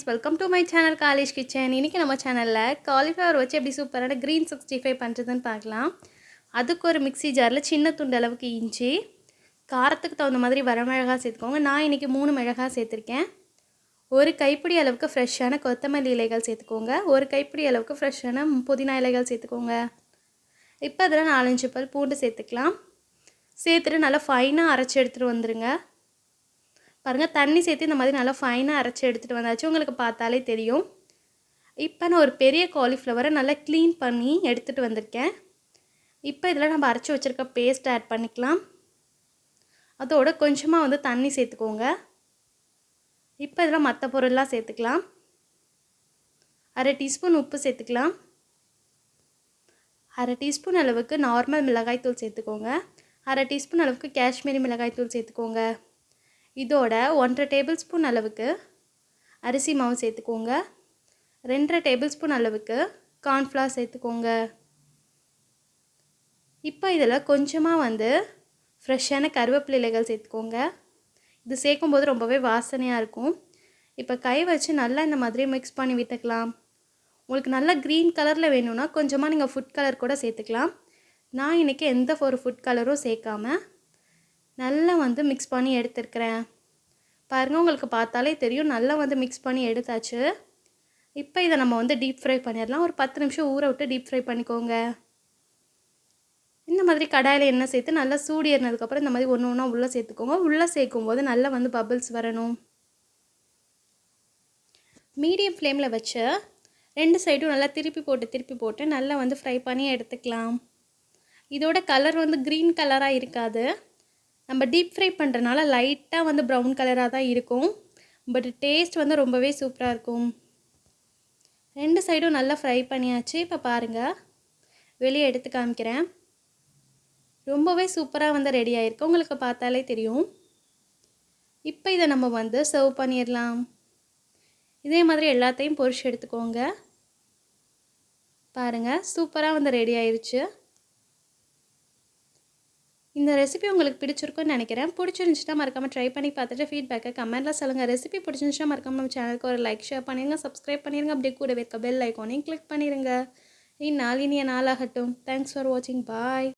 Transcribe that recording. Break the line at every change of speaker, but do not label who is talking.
Welcome to my channel college kitchen. இன்றைக்கி நம்ம சேனலில் காலிஃப்ளவர் வச்சு எப்படி சூப்பரான க்ரீன் 65 பண்ணுறதுன்னு பார்க்கலாம். அதுக்கு ஒரு மிக்ஸி ஜாரில் சின்ன துண்டு அளவுக்கு இஞ்சி, காரத்துக்கு தகுந்த மாதிரி வரமிளகாய் சேர்த்துக்கோங்க. நான் இன்றைக்கி 3 மிளகாய் சேர்த்துருக்கேன். ஒரு கைப்பிடி அளவுக்கு ஃப்ரெஷ்ஷான கொத்தமல்லி இலைகள் சேர்த்துக்கோங்க. ஒரு கைப்பிடி அளவுக்கு ஃப்ரெஷ்ஷான புதினா இலைகள் சேர்த்துக்கோங்க. இப்போ அதில் 4-5 பல் பூண்டு சேர்த்துக்கலாம். சேர்த்துட்டு நல்லா ஃபைனாக அரைச்சி எடுத்துகிட்டு வந்துடுங்க. பாருங்கள், தண்ணி சேர்த்து இந்த மாதிரி நல்லா ஃபைனாக அரைச்சி எடுத்துகிட்டு வந்தாச்சு. உங்களுக்கு பார்த்தாலே தெரியும். இப்போ நான் ஒரு பெரிய காலிஃப்ளவரை நல்லா க்ளீன் பண்ணி எடுத்துகிட்டு வந்திருக்கேன். இப்போ இதில் நம்ம அரைச்சி வச்சுருக்க பேஸ்ட் ஆட் பண்ணிக்கலாம். அதோட கொஞ்சமாக தண்ணி சேர்த்துக்கோங்க. இப்போ இதில் மற்ற பொருள்லாம் சேர்த்துக்கலாம். 1/2 டீஸ்பூன் உப்பு சேர்த்துக்கலாம். 1/2 டீஸ்பூன் அளவுக்கு நார்மல் மிளகாய்த்தூள் சேர்த்துக்கோங்க. 1/2 டீஸ்பூன் அளவுக்கு காஷ்மீரி மிளகாய்த்தூள் சேர்த்துக்கோங்க. இதோட 1/2 டேபிள் ஸ்பூன் அளவுக்கு அரிசி மாவு சேர்த்துக்கோங்க. 2/2 டேபிள் ஸ்பூன் அளவுக்கு கார்ன்ஃப்ளவர் சேர்த்துக்கோங்க. இப்போ இதில் கொஞ்சமாக ஃப்ரெஷ்ஷான கருவேப்பிலை இலைகள் சேர்த்துக்கோங்க. இது சேர்க்கும்போது ரொம்பவே வாசனையாக இருக்கும். இப்போ கை வச்சு நல்லா இந்த மாதிரி மிக்ஸ் பண்ணி விட்டுக்கலாம். உங்களுக்கு நல்லா க்ரீன் கலரில் வேணும்னா கொஞ்சமாக நீங்கள் ஃபுட் கலர் கூட சேர்த்துக்கலாம். நான் இன்றைக்கி எந்த ஒரு ஃபுட் கலரும் சேர்க்காமல் நல்லா மிக்ஸ் பண்ணி எடுத்துருக்கிறேன். பாருங்கள், உங்களுக்கு பார்த்தாலே தெரியும். நல்லா மிக்ஸ் பண்ணி எடுத்தாச்சு. இப்போ இதை நம்ம டீப் ஃப்ரை பண்ணிடலாம். ஒரு 10 நிமிஷம் ஊற விட்டு டீப் ஃப்ரை பண்ணிக்கோங்க. இந்த மாதிரி கடாயில் எண்ணெய் சேர்த்து நல்லா சூடு ஏறினதுக்கப்புறம் இந்த மாதிரி ஒன்று ஒன்றா உள்ளே சேர்த்துக்கோங்க. உள்ளே சேர்க்கும்போது நல்லா பபிள்ஸ் வரணும். மீடியம் ஃப்ளேமில் வச்சு 2 சைடும் நல்லா திருப்பி போட்டு நல்லா ஃப்ரை பண்ணி எடுத்துக்கலாம். இதோட கலர் க்ரீன் கலராக இருக்காது. நம்ம டீப் ஃப்ரை பண்ணுறனால லைட்டாக ப்ரௌன் கலராக தான் இருக்கும். பட் டேஸ்ட் ரொம்பவே சூப்பராக இருக்கும். 2 சைடும் நல்லா ஃப்ரை பண்ணியாச்சு. இப்போ பாருங்கள், வெளியே எடுத்து காமிக்கிறேன். ரொம்பவே சூப்பராக ரெடி ஆகிருக்கு. உங்களுக்கு பார்த்தாலே தெரியும். இப்போ இதை நம்ம சர்வ் பண்ணிடலாம். இதே மாதிரி எல்லாத்தையும் பொரிச்சு எடுத்துக்கோங்க. பாருங்கள், சூப்பராக ரெடி ஆயிடுச்சு. இந்த ரெசிபி உங்களுக்கு பிடிச்சிருக்குன்னு நினைக்கிறேன். பிடிச்சிருந்துச்சுன்னா மறக்காமல் ட்ரை பண்ணி பார்த்துட்டு ஃபீட்பேக்கை கமெண்ட்டில் சொல்லுங்கள். ரெசிபி பிடிச்சிருந்துச்சுன்னா மறக்காமல் நம்ம சேனலுக்கு ஒரு லைக், ஷேர் பண்ணிடுங்க, சப்ஸ்கிரைப் பண்ணிடுங்க. அப்படியே கூடவே இருக்க பெல் ஐக்கானையும் கிளிக் பண்ணிடுங்க. இந்நாள் இனிய நாளாகட்டும். தேங்க்ஸ் ஃபார் வாட்சிங். பாய்.